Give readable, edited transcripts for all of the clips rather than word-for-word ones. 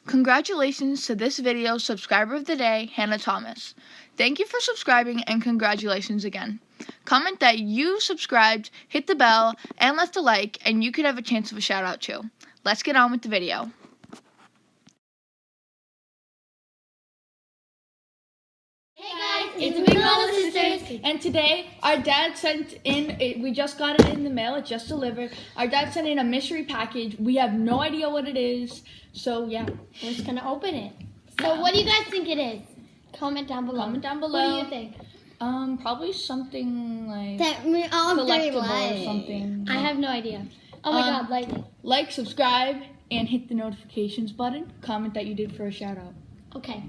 Congratulations to this video's subscriber of the day, Hannah Thomas. Thank you for subscribing and congratulations again. Comment that you subscribed, hit the bell, and left a like, and you could have a chance of a shout out too. Let's get on with the video. Hey guys, it's the Big Mama Sisters. And today, our dad sent in, we just got it in the mail, it just delivered. Our dad sent in a mystery package. We have no idea what it is, so yeah. We're just gonna open it. So what do you guys think it is? Comment down below. Comment down below. What do you think? Probably something like That we all very collectible or like. something. I have no idea. Oh my god, lightning. Like, subscribe, and hit the notifications button. Comment that you did for a shout out. Okay.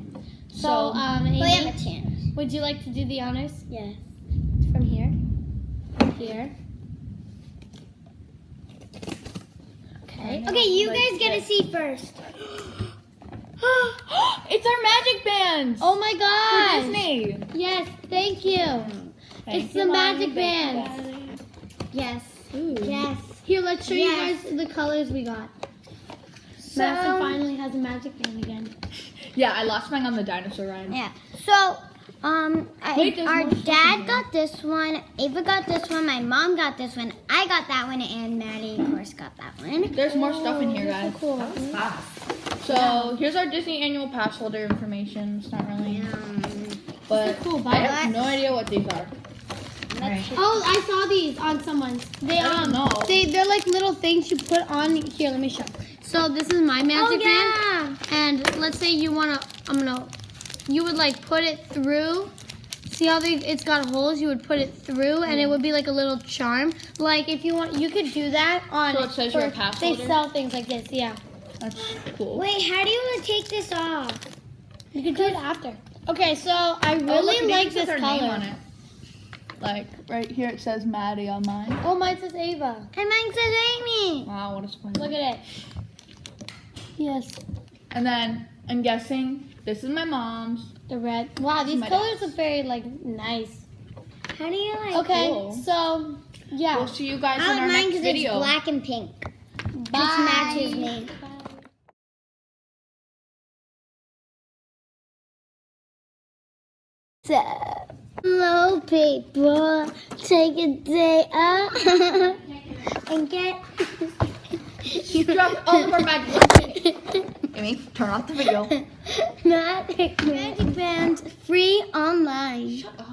So, So, We Amy, have a chance. would you like to do the honors? Yes. From here. From here. Okay. Okay, you Like guys get to this. see first. It's our magic bands Oh my for god! Disney. Yes, thank you. Thank It's you, the Mommy. magic Thank you, bands. Daddy. Yes. Ooh. Yes. Here, let's show Yes. you guys the colors we got. So, Madison finally has a magic band again. Yeah, I lost mine on the dinosaur ride. yeah. So, Wait, there's our more stuff in dad here. got this one. Ava got this one. My mom got this one. I got that one, and Maddie, of course, got that one. There's more stuff in here, guys. Cool. So here's our Disney annual pass holder information. It's not really, but Cool, I have Violet. no idea what these are. Let's Oh, I saw these on someone's. They I don't know. They're like little things you put on here. Let me show. So this is my magic band, and let's say you wanna, you would like put it through. See how it's got holes? You would put it through, and it would be like a little charm. Like if you want, you could do that on. So it says you're a pass They holder? sell things like this. Yeah, That's cool. Wait, how do you take this off? you can do it after. Okay, so I Oh, look, really it like even this says our name on color. it. Like right here, it says Maddie on mine. Oh, mine says Ava. And mine says Amy. Wow, what a surprise! Look at it. Yes, And then I'm guessing this is my mom's. the red. Wow, these my colors are very like nice. How do you like? Okay, Cool. so yeah. We'll see you guys I in like our mine next because it's video. black and pink. Bye. Which matches me. So, hello people, take a day out and get Drop all of our magic. Amy, turn off the video. magic bands free online. Shut up.